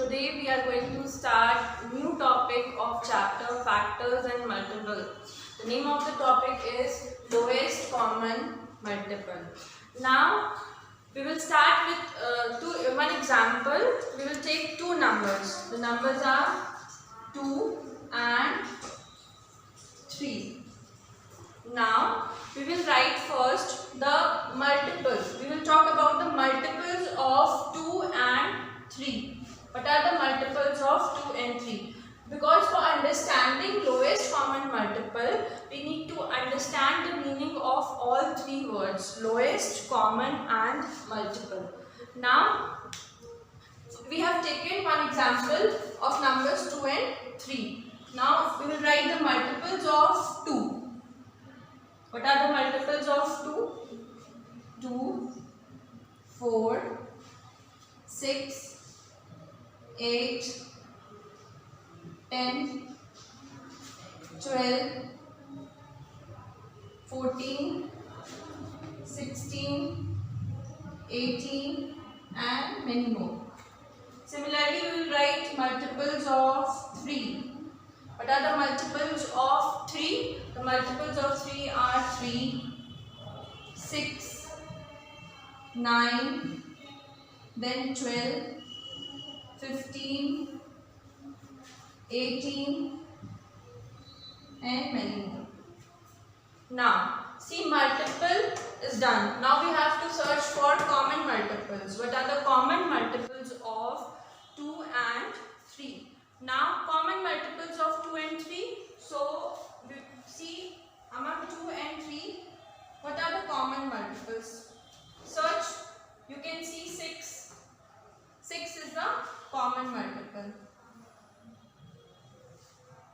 Today we are going to start new topic of chapter factors and multiples. The name of the topic is lowest common multiple. Now we will start with one example. We will take two numbers. The numbers are 2 and 3. Now we will write first the multiples. We will talk about the multiples of 2 and 3. What are the multiples of 2 and 3? Because for understanding lowest common multiple, we need to understand the meaning of all three words: lowest, common and multiple. Now we have taken one example of numbers 2 and 3. Now we will write the multiples of 2. What are the multiples of 2? 2, 4, 6, 8, 10, 12, 14, 16, 18 and many more. Similarly, we will write multiples of 3. What are the multiples of 3? The multiples of 3 are 3, 6, 9, then 12, 15, 18 and many more. Now, see, multiple is done. Now we have to search for common multiples. What are the common multiples of 2 and 3? Now, common multiples of 2 and 3. So, we see among 2 and 3, what are the common multiples? Search, you can see 6. 6 is the common multiple.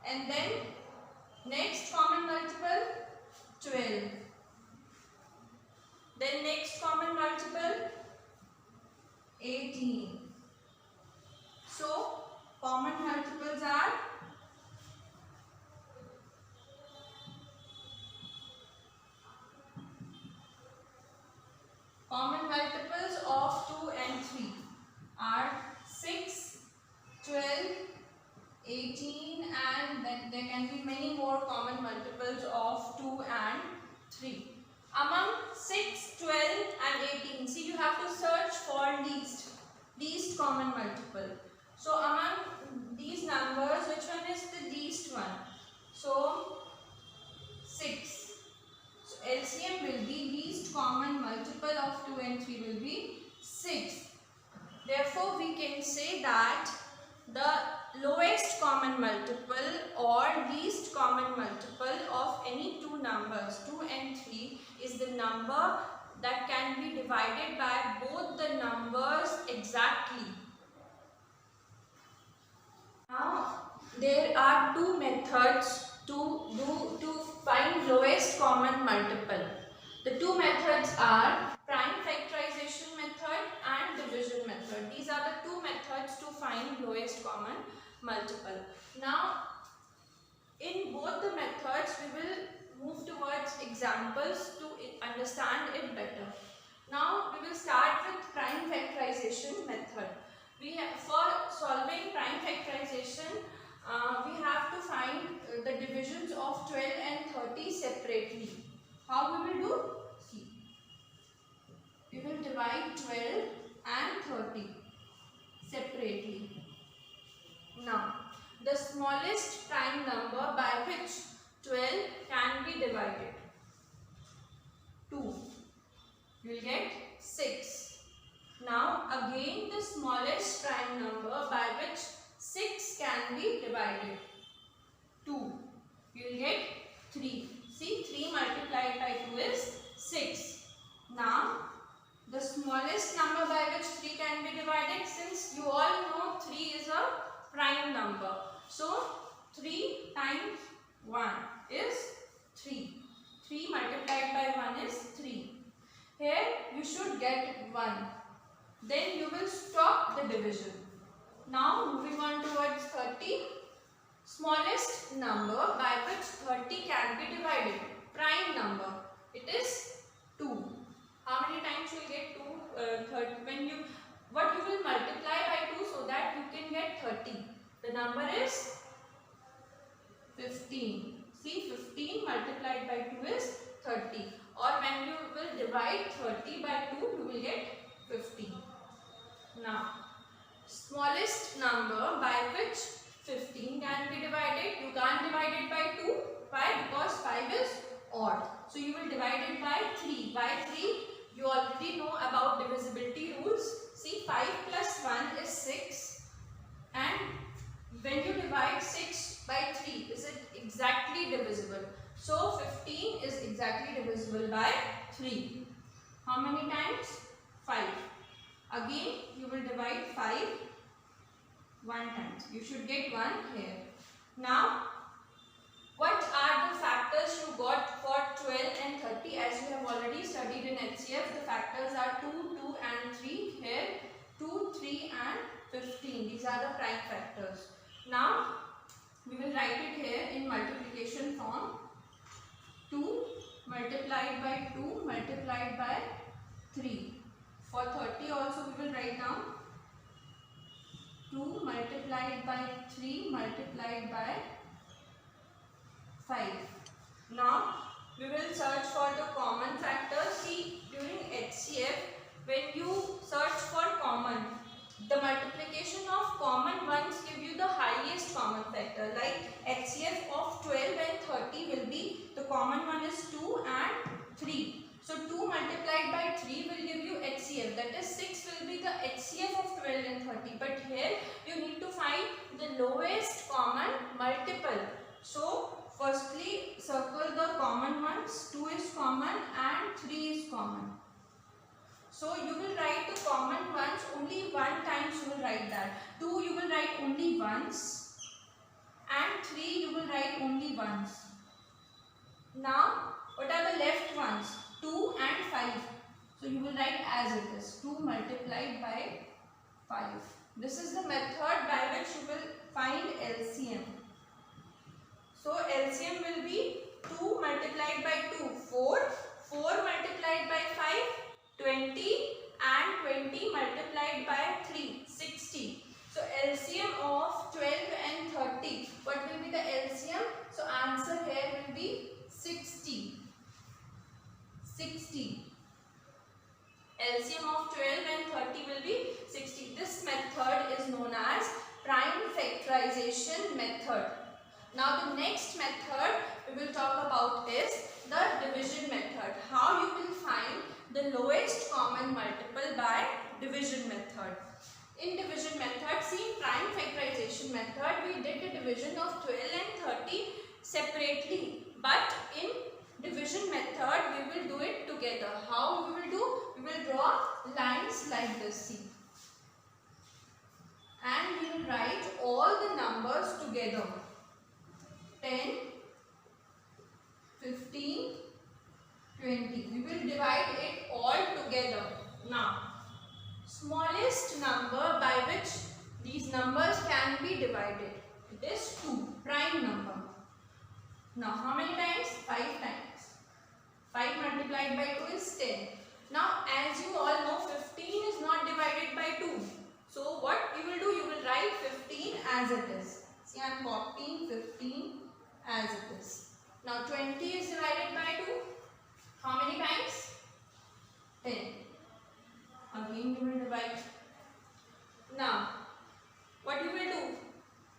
And then, next common multiple, 12. Then next common multiple, 18. So, common multiples are of 2 and 3 are 6, 12, 18 and then there can be many more common multiples of 2 and 3. Among 6, 12 and 18, see, you have to search for least common multiple. So among these numbers, which one is the least one? So 6. So LCM will be least common multiple of 2 and 3 will be 6. Therefore, we can say that the lowest common multiple or least common multiple of any two numbers, 2 and 3, is the number that can be divided by both the numbers exactly. Now, there are two methods to find lowest common multiple. The two methods are prime factorization method and division method. These are the two methods to find lowest common multiple. Now, in both the methods, we will move towards examples to understand it better. Now, we will start with prime factorization method. For solving prime factorization, we have to find the divisions of 12 and 30 separately. How we will do? See, we will divide 12 and 30 separately. Now, the smallest prime number by which 12 can be divided, 2, you will get 6. Now, again the smallest prime number by which 6 can be divided, 2, you will get 3. See, 3 multiplied by 2 is 6. Now, the smallest number by which 3 can be divided, since you all know 3 is a prime number. So, 3 times 1 is 3. 3 multiplied by 1 is 3. Here, you should get 1. Then you will stop the division. Now, moving on towards 30. Smallest number by which 30 can be divided, prime number, it is 2. How many times you will get 2? What you will multiply by 2 so so that you can get 30. The number is 15. See, 15 multiplied by 2 is 30. Or when you will divide 30 by 2, you will get 15. Now, smallest number by which 15 can be divided. You can't divide it by 2. Why? Because 5 is odd. So you will divide it by 3. By 3, you already know about divisibility rules. See, 5 plus 1 is 6. And when you divide 6 by 3, is it exactly divisible? So 15 is exactly divisible by 3. How many times? 5. Again, you will divide 5 1 times. You should get 1 here. Now, what are the factors you got for 12 and 30? As you have already studied in HCF, the factors are 2, 2 and 3. Here, 2, 3 and 15. These are the prime factors. Now, we will write it here in multiplication form. 2 multiplied by 2 multiplied by 3. For 30 also we will write down 2 multiplied by 3 multiplied by 5. Now, we will search for the common factors. See, during HCF, when you search for common, the multiplication of common ones give you the highest common factor. Like HCF of 12 and 30 will be, the common one is 2 and 3. So 2 multiplied by 3 will give you HCF. That is 6 will be the HCF of 12 and 30. But here you need to find the lowest common multiple. So firstly circle the common ones. 2 is common and 3 is common. So you will write the common ones only 1 times you will write that. 2 you will write only once and 3 you will write only once. Now what are the left ones? 2 and 5. So you will write as it is. 2 multiplied by 5. This is the method by which you will find LCM. So LCM will be 2 multiplied by 2, 4. 4 multiplied by 5, 20 and 20 multiplied by 3, 60. So LCM of 12 and 30. What will be the LCM? So answer here will be 60. 60. LCM of 12 and 30 will be 60. This method is known as prime factorization method. Now the next method we will talk about is the division method. How you will find the lowest common multiple by division method. In division method, see, in prime factorization method we did the division of 12 and 30 separately, but in division method we will do it together. How we will do? We will draw lines like this, see, and we will write all the numbers together. 10, 15, 20. We will divide it all together. Now, smallest number by which these numbers can be divided, it is 2, prime number. Now, how many times? 5 times. 5 multiplied by 2 is 10. Now, as you all know, 15 is not divided by 2. So, what you will do? You will write 15 as it is. See, I am copying 15 as it is. Now, 20 is divided by 2. How many times? 10. Again, you will divide. Now, what you will do?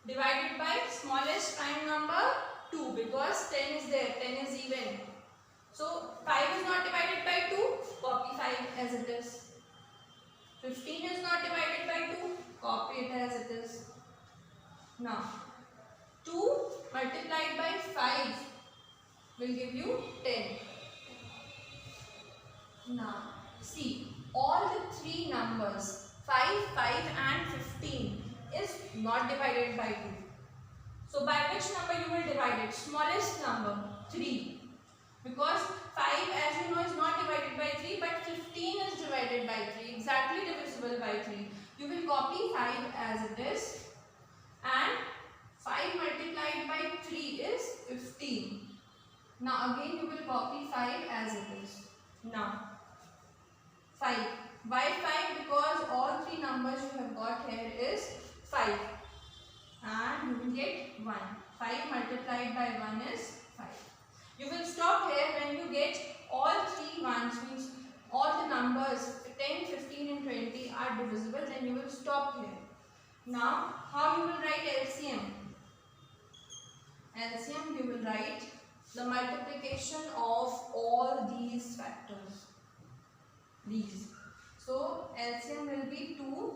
Divide it by smallest prime number 2, because 10 is there, 10 is even. So 5 is not divided by 2, copy 5 as it is. 15 is not divided by 2, copy it as it is. Now 2 multiplied by 5 will give you 10. Now see, all the three numbers 5, 5 and 15 is not divided by 2. So by which number you will divide it? Smallest number 3. Because 5, as you know, is not divided by 3, but 15 is divided by 3, exactly divisible by 3. You will copy 5 as it is, and 5 multiplied by 3 is 15. Now again you will copy 5 as it is. Now 5. Why 5? Because all three three numbers you have got here is 5, and you will get 1. 5 multiplied by 1 is 5. You will stop here when you get all three ones, means all the numbers 10, 15 and 20 are divisible, then you will stop here. Now, how you will write LCM? LCM, you will write the multiplication of all these factors. These. So, LCM will be 2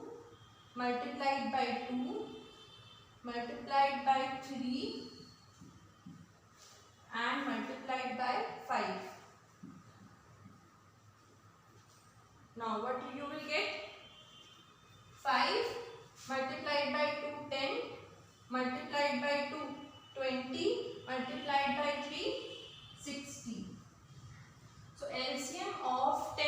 multiplied by 2 multiplied by 3 and multiplied by 5. Now, what you will get? 5 multiplied by 2, 10, multiplied by 2, 20, multiplied by 3, 60. So, LCM of 10,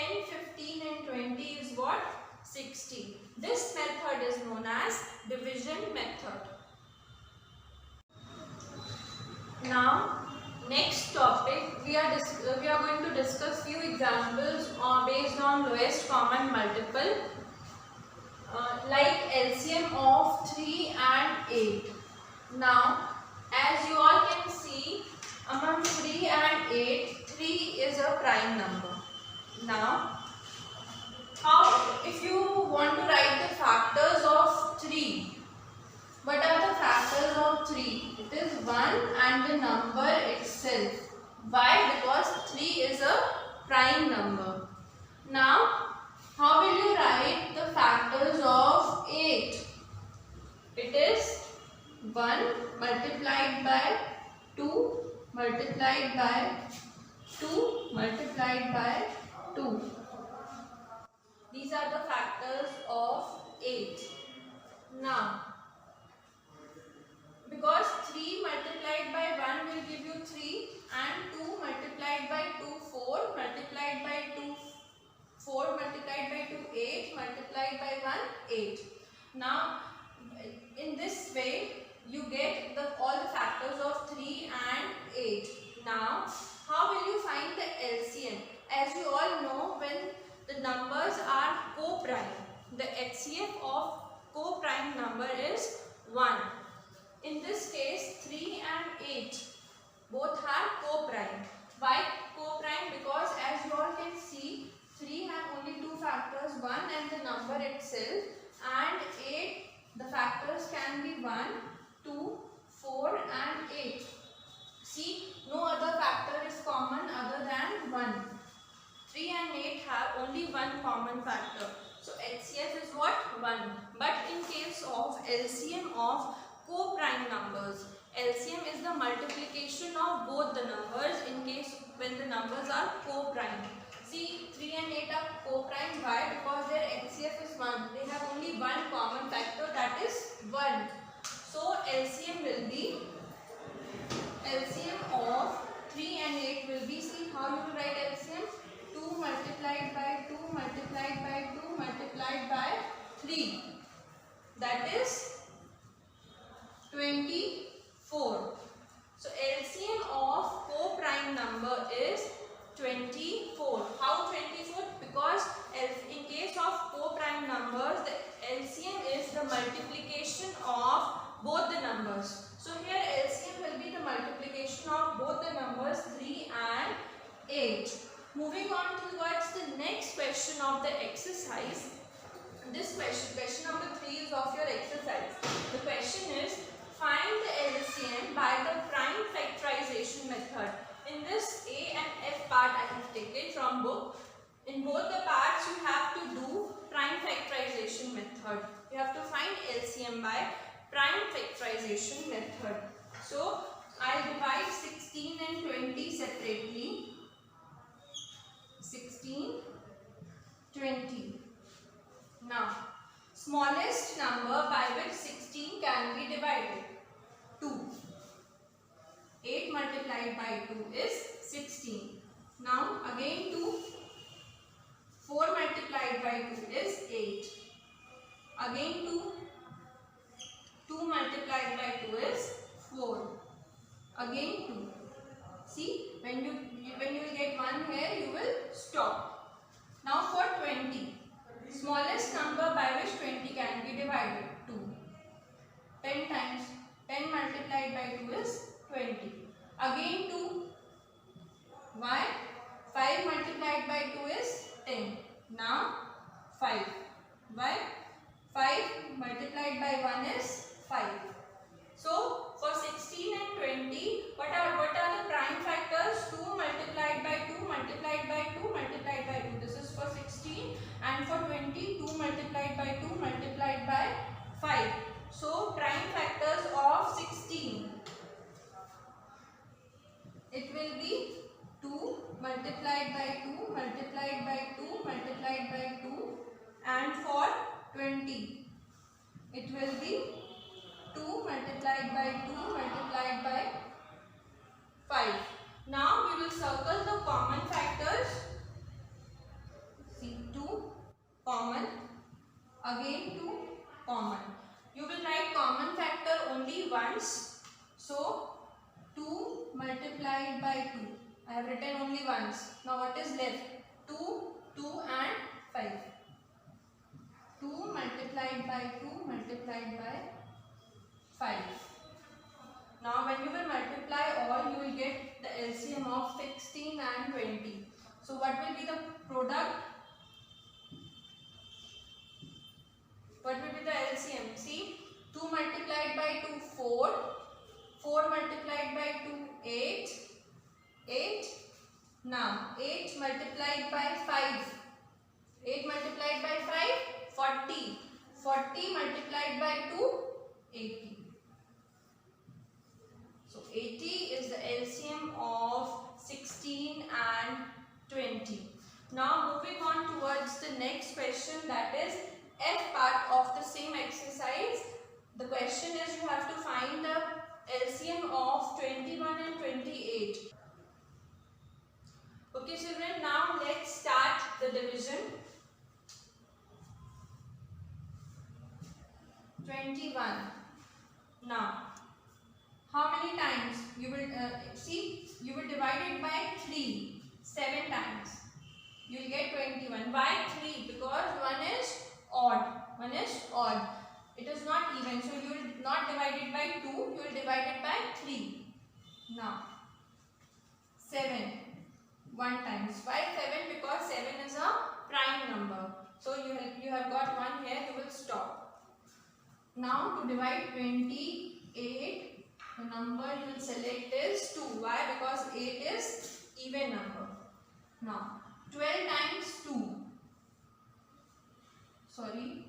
15 and 20 is what? 60. This method is known as division method. Now, next topic, we are going to discuss few examples based on lowest common multiple, like LCM of 3 and 8. Now, as you all can see, among 3 and 8, 3 is a prime number. Now, if you want to write the factors of 3, what are the factors of 3? It is 1 and the number itself. Why? Because 3 is a prime number. Now, how will you write the factors of 8? It is 1 multiplied by 2 multiplied by 2 multiplied by 2. These are the factors of 8. Now, because 3 multiplied by 1 will give you 3 and 2 multiplied by 2, 4 multiplied by 2, 4 multiplied by 2, 8 multiplied by 1, 8. Now, in this way, you get all the factors of 3 and 8. Now, how will you find the LCM? As you all know, when the numbers are co-prime, the HCF of co-prime number is 1. In this case, 3 and 8 both are co-prime. Why co-prime? Because as you all can see, 3 have only two factors, 1 and the number itself, and 8, the factors can be 1, 2, 4 and 8. See, no other factor is common other than 1. 3 and 8 have only one common factor. So HCF is what? 1. But in case of LCM of co-prime numbers, LCM is the multiplication of both the numbers in case when the numbers are co-prime. See, 3 and 8 are co-prime. Why? Because their HCF is 1. They have only one common factor, that is 1. So LCM will be, LCM of 3 and 8 will be, see how you will write LCM? 2 multiplied by 2 multiplied by 2 multiplied by 3. That is 24. So LCM of co-prime number is 24. How 24? Because in case of co-prime numbers, the LCM is the multiplication of both the numbers. So here LCM will be the multiplication of both the numbers 3 and 8. Moving on towards the next question of the exercise. This question number 3 is of your exercise. The question is, find the LCM by the prime factorization method. In this A and F part I have taken from book. In both the parts you have to do prime factorization method. You have to find LCM by prime factorization method. So I will divide 16 and 20 separately. 16, 20. Now, smallest number by which 16 can be divided? 2. 8 multiplied by 2 is 16. Now, again 2. 4 multiplied by 2 is 8. Again 2. 2 multiplied by 2 is 4. Again 2. See, when you will get 1 here, you will stop. Now for 20. Smallest number by which divided 2. 10 times 10 multiplied by 2 is 20. Again 2. Why? 5 multiplied by 2 is 10. Now 5. Why? 5 multiplied by 1 is 5. So for 16 and 20, what are the prime factors? 2 multiplied by 2 multiplied by 2 multiplied by 2. This is for 16, and for 20, 2 multiplied by 2 multiplied by 5. So prime factors of 16, it will be 2 multiplied by 2 multiplied by 2 multiplied by 2, and for 20, it will be 2 multiplied by 2 multiplied by 5. Now we will circle the common factors. See, 2 common, again 2 common. You will write common factor only once. So 2 multiplied by 2. I have written only once. Now what is left? 2, 2 and 5. 2 multiplied by 2 multiplied by 5. Now when you will multiply all, you will get the LCM of 16 and 20. So what will be the product? What will be the LCM? See, 2 multiplied by 2, 4. 4 multiplied by 2, 8. 8. Now 8 multiplied by 5. 8 multiplied by 5, 40. 40 multiplied by 2, 80. So 80 is the LCM of 16 and 20. Now moving on towards the next question, that is F part of the same exercise. The question is you have to find the LCM of 21 and 28. Okay children, now let's start the division. 21. Now how many times you will see? You will divide it by 3 7 times. You will get 21. Why 3? Because one is odd. One is odd. It is not even. So you will not divide it by 2. You will divide it by 3. Now 7 1 times. Why 7? Because 7 is a prime number. So you have got 1 here. You will stop. Now to divide 28, the number you will select is 2. Why? Because 8 is even number. Now 12 times 2. Sorry.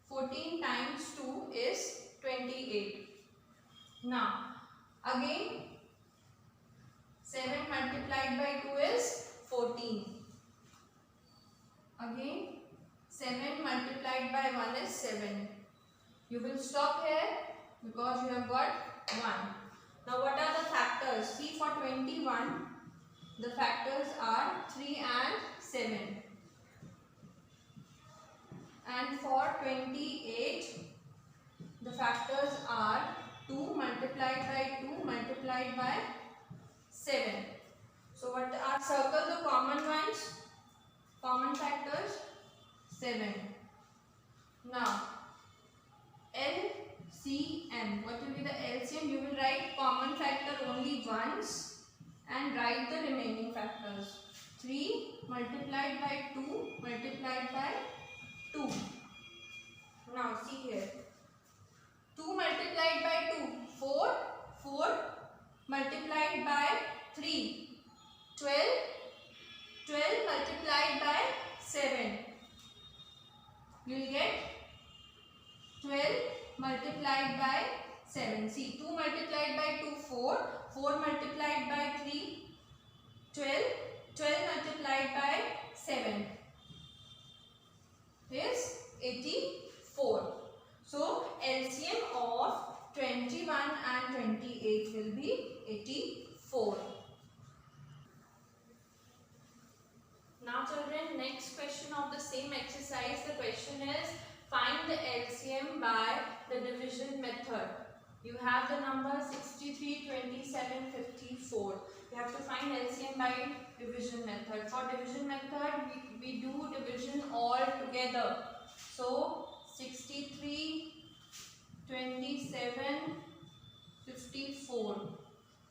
14 times 2 is 28. Now again 7 multiplied by 2 is 14. Again 7 multiplied by 1 is 7. You will stop here because you have got 1. Now what are the factors? See, for 21, the factors are 3 and 7. And for 28, the factors are 2 multiplied by 2 multiplied by 7. So what are, circle the common ones? Common factors 7. Now LCM. What will be the LCM? You will write common factor only once and write the remaining factors. 3 multiplied by 2 multiplied by 2. Now see here. 2 multiplied by 2, 4. 4 multiplied by 3, 12. 12 multiplied by 7. You will get 12 multiplied by 7. See, 2 multiplied by 2, 4. 4 multiplied by 3, 12. 12 multiplied by 7 is 84. So, LCM of 21 and 28 will be 84. Now children, next question of the same exercise. The question is, find the LCM by the division method. You have the number 63, 27, 54. You have to find LCM by division method. For division method, we do division all together. So 63, 27, 54.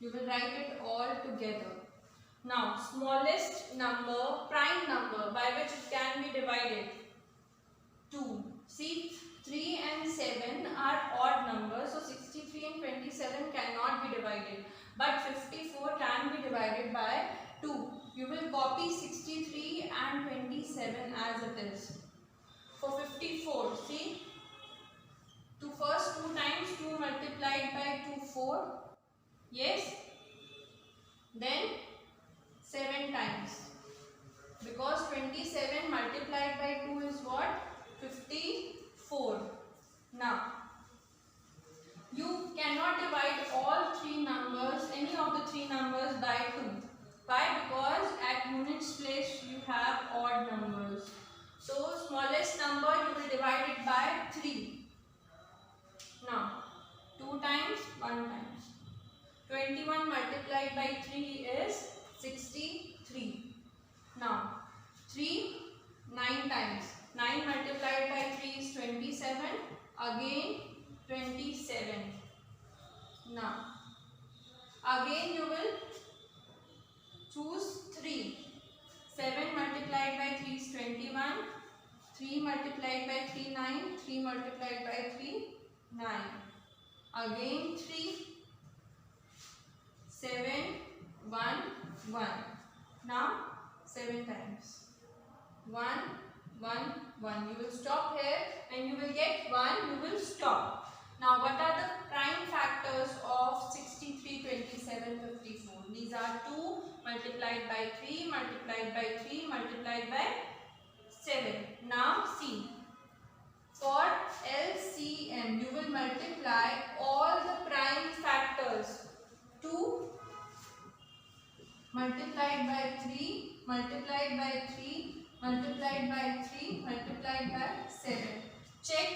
You will write it all together. Now, smallest number, prime number by which it can be divided. 2. See, 3 and 7 are odd numbers, so 63 and 27 cannot be divided. But 54 can be divided by 2. You will copy 63 and 27 as it is. For 54, see, to first 2 times 2 multiplied by 2, 4. Yes. Then 7 times. Because 27 multiplied by 2 is what? 54. Now, you cannot divide all three numbers, any of the three numbers by 2. Why? Because at units place you have odd numbers. So, smallest number you will divide it by 3. Now, 2 times, 1 times. 21 multiplied by 3 is 63. Now, 3, 9 times. 9 multiplied by 3 is 27. Again, 27. Now, again you will choose 3. 7 multiplied by 3 is 21. 3 multiplied by 3, 9. 3 multiplied by 3, 9. Again 3. 7, 1, 1. Now 7 times. 1, 1, 1. You will stop here and you will get 1. You will stop. Now what are the prime factors of 63, 27, 54? These are 2 multiplied by 3, multiplied by 3, multiplied by 7. Now see. For LCM, you will multiply all the prime factors. 2 multiplied by 3, multiplied by 3, multiplied by 3, multiplied by 7. Check.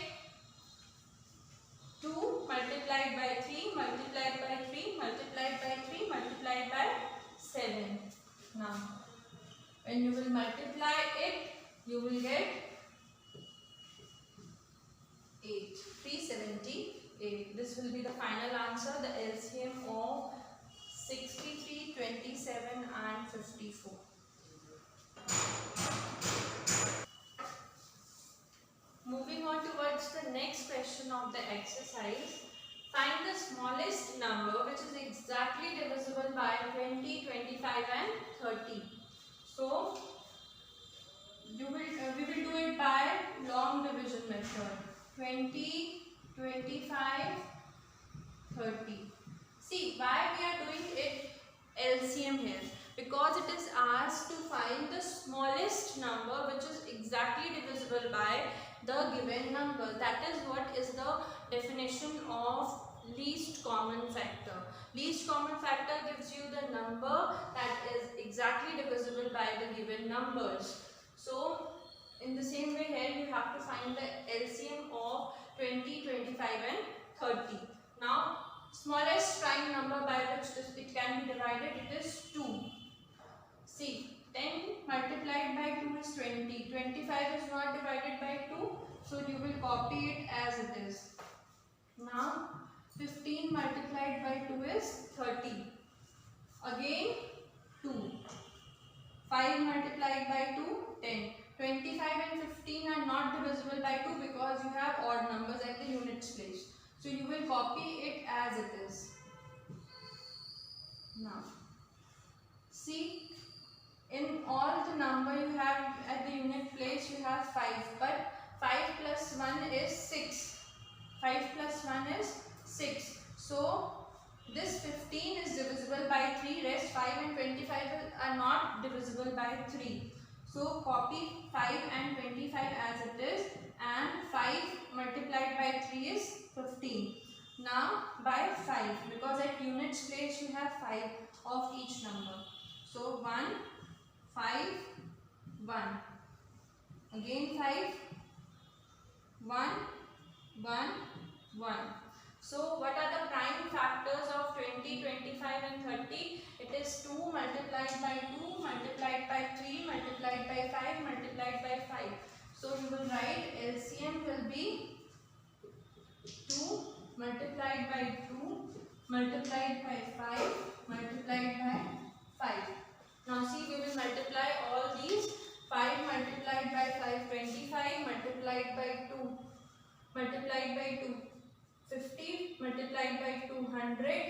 2 multiplied by 3, multiplied by 3, multiplied by 3, multiplied by 7. Now, when you will multiply it, you will get 8. 378. This will be the final answer, the LCM of 63, 27 and 54. Moving on towards the next question of the exercise. Find the smallest number which is exactly divisible by 20, 25 and 30. So, we will do it by long division method. 20, 25, 30. See, why we are doing it LCM here? Because it is asked to find the smallest number which is exactly divisible by the given number. That is what is the definition of least common factor. Least common factor gives you the number that is exactly divisible by the given numbers. So, in the same way here you have to find the LCM of 20, 25 and 30. Now, smallest prime number by which it can be divided, it is 2. See, 10 multiplied by 2 is 20. 25 is not divided by 2, so you will copy it as it is. Now, 15 multiplied by 2 is 30. Again, 2. 5 multiplied by 2, 10. 25 and 15 are not divisible by 2 because you have odd numbers at the units place. So you will copy it as it is. Now, see, in all the number you have at the unit place you have 5, but 5 plus 1 is 6. 5 plus 1 is 6. So, this 15 is divisible by 3, rest 5 and 25 are not divisible by 3. So, copy 5 and 25 as it is, and 5 multiplied by 3 is 15. Now, by 5, because at units place you have 5 of each number. So, 1, 5, 1. Again 5, 1, 1, 1. So, what are the prime factors of 20, 25 and 30? It is 2 multiplied by 2, multiplied by 3, multiplied by 5, multiplied by 5. So you will write LCM will be 2 multiplied by 2 multiplied by 5 multiplied by 5. Now see, we will multiply all these. 5 multiplied by 5, 25 multiplied by 2 multiplied by 2, 50 multiplied by 200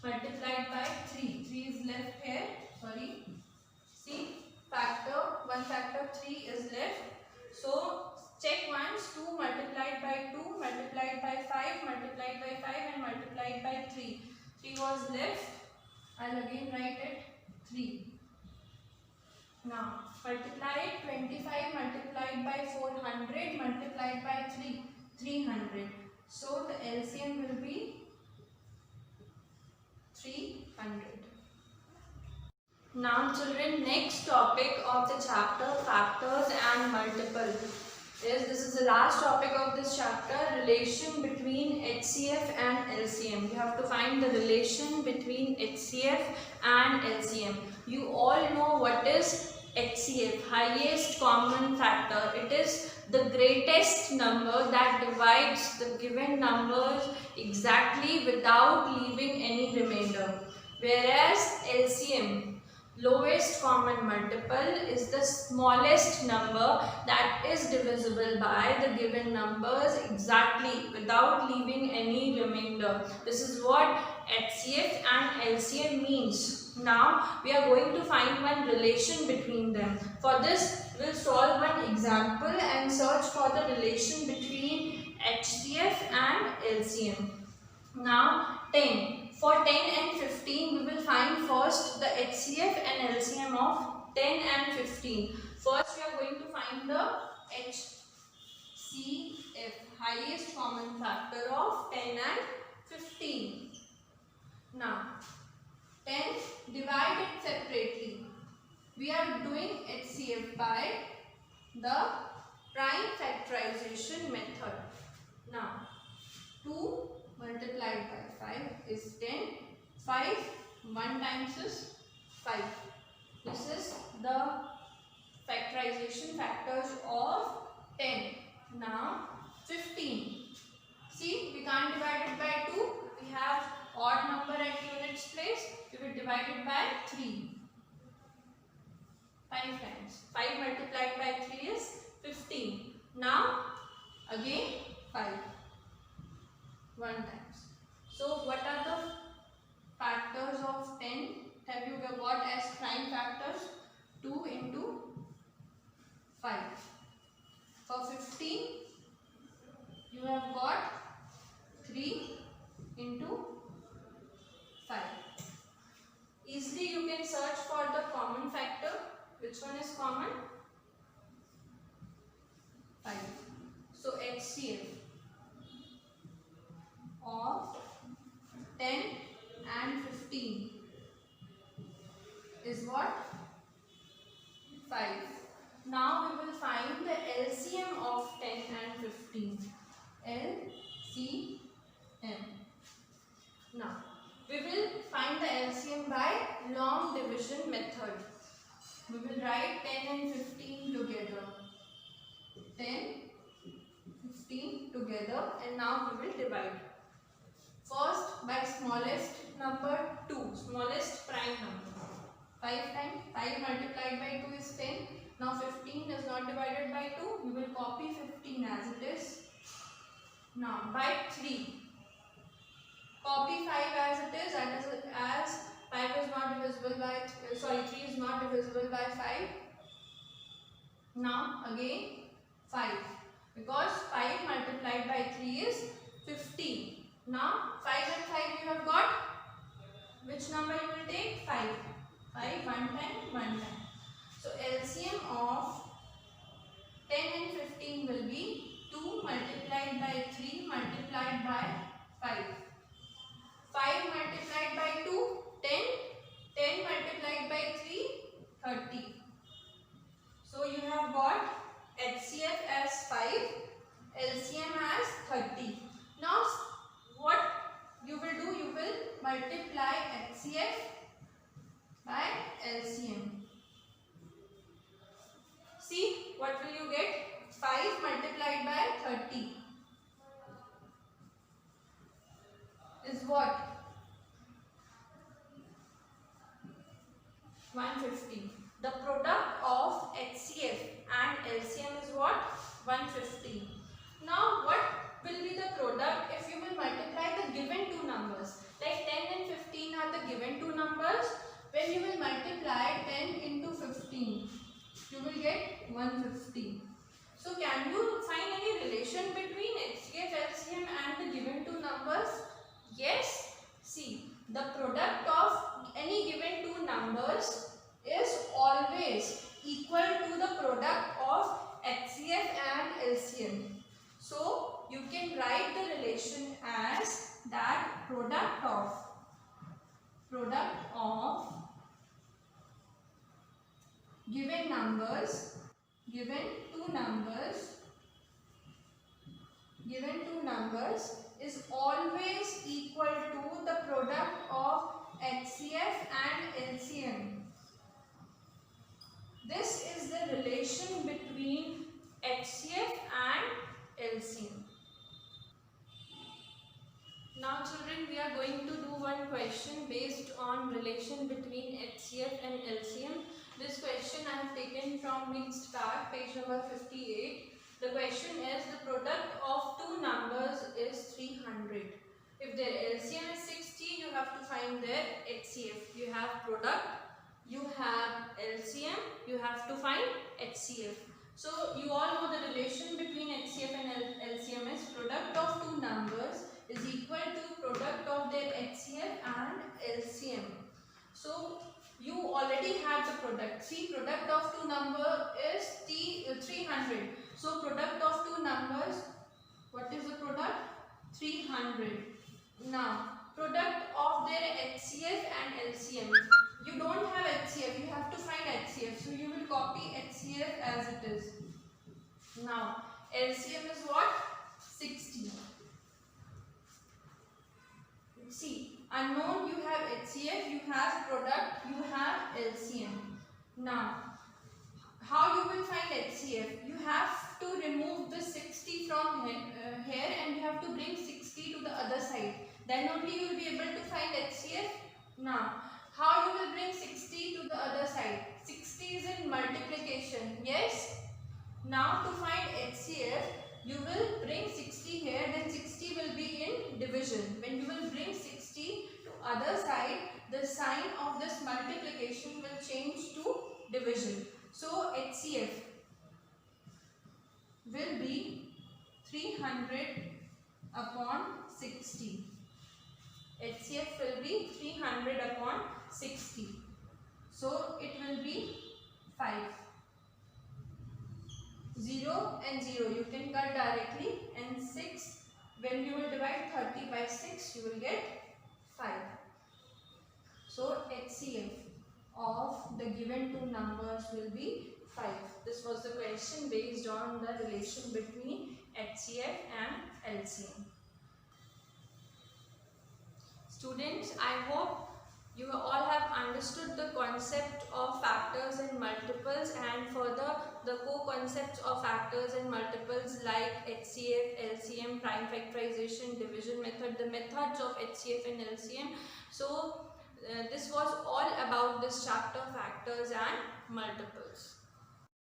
multiplied by 3. 3 is left here. Sorry. See, factor, 1 factor 3 is left. So check once. 2 multiplied by 2 multiplied by 5 multiplied by 5 and multiplied by 3. 3 was left. I'll again write it 3. Now multiply it. 25 multiplied by 400 multiplied by 3. 300. So the LCM will be 300. Now children, next topic of the chapter factors and multiple is, this is the last topic of this chapter, relation between HCF and LCM. You have to find the relation between HCF and LCM. You all know what is HCF, highest common factor. It is the greatest number that divides the given numbers exactly without leaving any remainder. Whereas LCM, lowest common multiple, is the smallest number that is divisible by the given numbers exactly without leaving any remainder. This is what HCF and LCM means. Now we are going to find one relation between them. For this, we will solve one example and search for the relation between HCF and LCM. Now 10. For 10 and 15, we will find first the HCF and LCM of 10 and 15. First, we are going to find the HCF, highest common factor of 10 and 15. Now, 10, divide it separately. We are doing HCF by the prime factorization method. Now, 2 multiplied by 5 is 10. 5, 1 times is 5. This is the factorization factors of 10. Now 15. See, we can't divide it by 2. We have odd number at units place. We will divide it by 3. 5 times. 5 multiplied by 3 is 15. Now again 5. 1 times. So what are the factors of 10? Have you got as prime factors? 2 into 5. For 15, you have got 3 into 5. Easily you can search for the common factor. Which one is common? 5. So HCF of 10 and 15 is what? 5. Now we will find the LCM of 10 and 15. LCM. Now we will find the LCM by long division method. We will write 10 and 15 together. 10, 15 together, and now we will divide. First, by smallest number 2, smallest prime number. 5 times 5 multiplied by 2 is 10. Now 15 is not divided by 2. We will copy 15 as it is. Now by 3. Copy 5 as it is, that is as 5 is not divisible by 3 is not divisible by 5. Now again 5, because 5 multiplied by 3 is 15. Now 5 and 5 you have got. Which number you will take? 5. 5 1 time, 1 time. So LCM of 10 and 15 will be 2 multiplied by 3 multiplied by 5. 5 multiplied by 2, 10. 10 multiplied by 3, 30. So you have got HCF as 5, LCM as 30. Now what you will do? You will multiply HCF by LCM. See, what will you get? 5 30 is what? 150. The product of HCF and LCM is what? 150. Now what will be the product if you will multiply the given two numbers? Like 10 and 15 are the given two numbers. When you will multiply 10 into 15, you will get 150. So can you find any relation between HCF, LCM and the given two numbers? Yes. See, the product of any given two numbers is always equal to the product of HCF and LCM. So you can write the relation as that product of given two numbers is always equal to the product of HCF and LCM. This is the relation between HCF and LCM. Now children, we are going to do one question based on relation between HCF and LCM. This question I have taken from mixed bag, page number 58. The question is, the product of two numbers is 300. If their LCM is 60, you have to find their HCF. You have product, you have LCM, you have to find HCF. So you all know the relation between HCF and LCM is product of two numbers is equal to product of their HCF and LCM. So you already have the product. See, product of two number is 300. So product of two numbers, what is the product? 300. Now product of their HCF and LCM. You don't have HCF, you have to find HCF. So you will copy HCF as it is. Now LCM is what? 60. See, unknown, you have HCF, you have product, you have LCM. Now, how you will find HCF? You have to remove the 60 from here and you have to bring 60 to the other side. Then only you will be able to find HCF. Now, how you will bring 60 to the other side? 60 is in multiplication, yes? Now, to find HCF, you will bring 60 here, then 60 will be in division. When you will bring 60 to other side, the sign of this multiplication will change to division. So HCF will be 300 upon 60. HCF will be 300 upon 60. So it will be 5. 0 and 0 you can cut directly, and 6, when you will divide 30 by 6 you will get 5. So HCF of the given two numbers will be 5. This was the question based on the relation between HCF and LCM. Students, I hope you all have understood the concept of factors and multiples, and further the co-concepts of factors and multiples like HCF, LCM, prime factorization, division method, the methods of HCF and LCM. So this was all about this chapter, factors and multiples.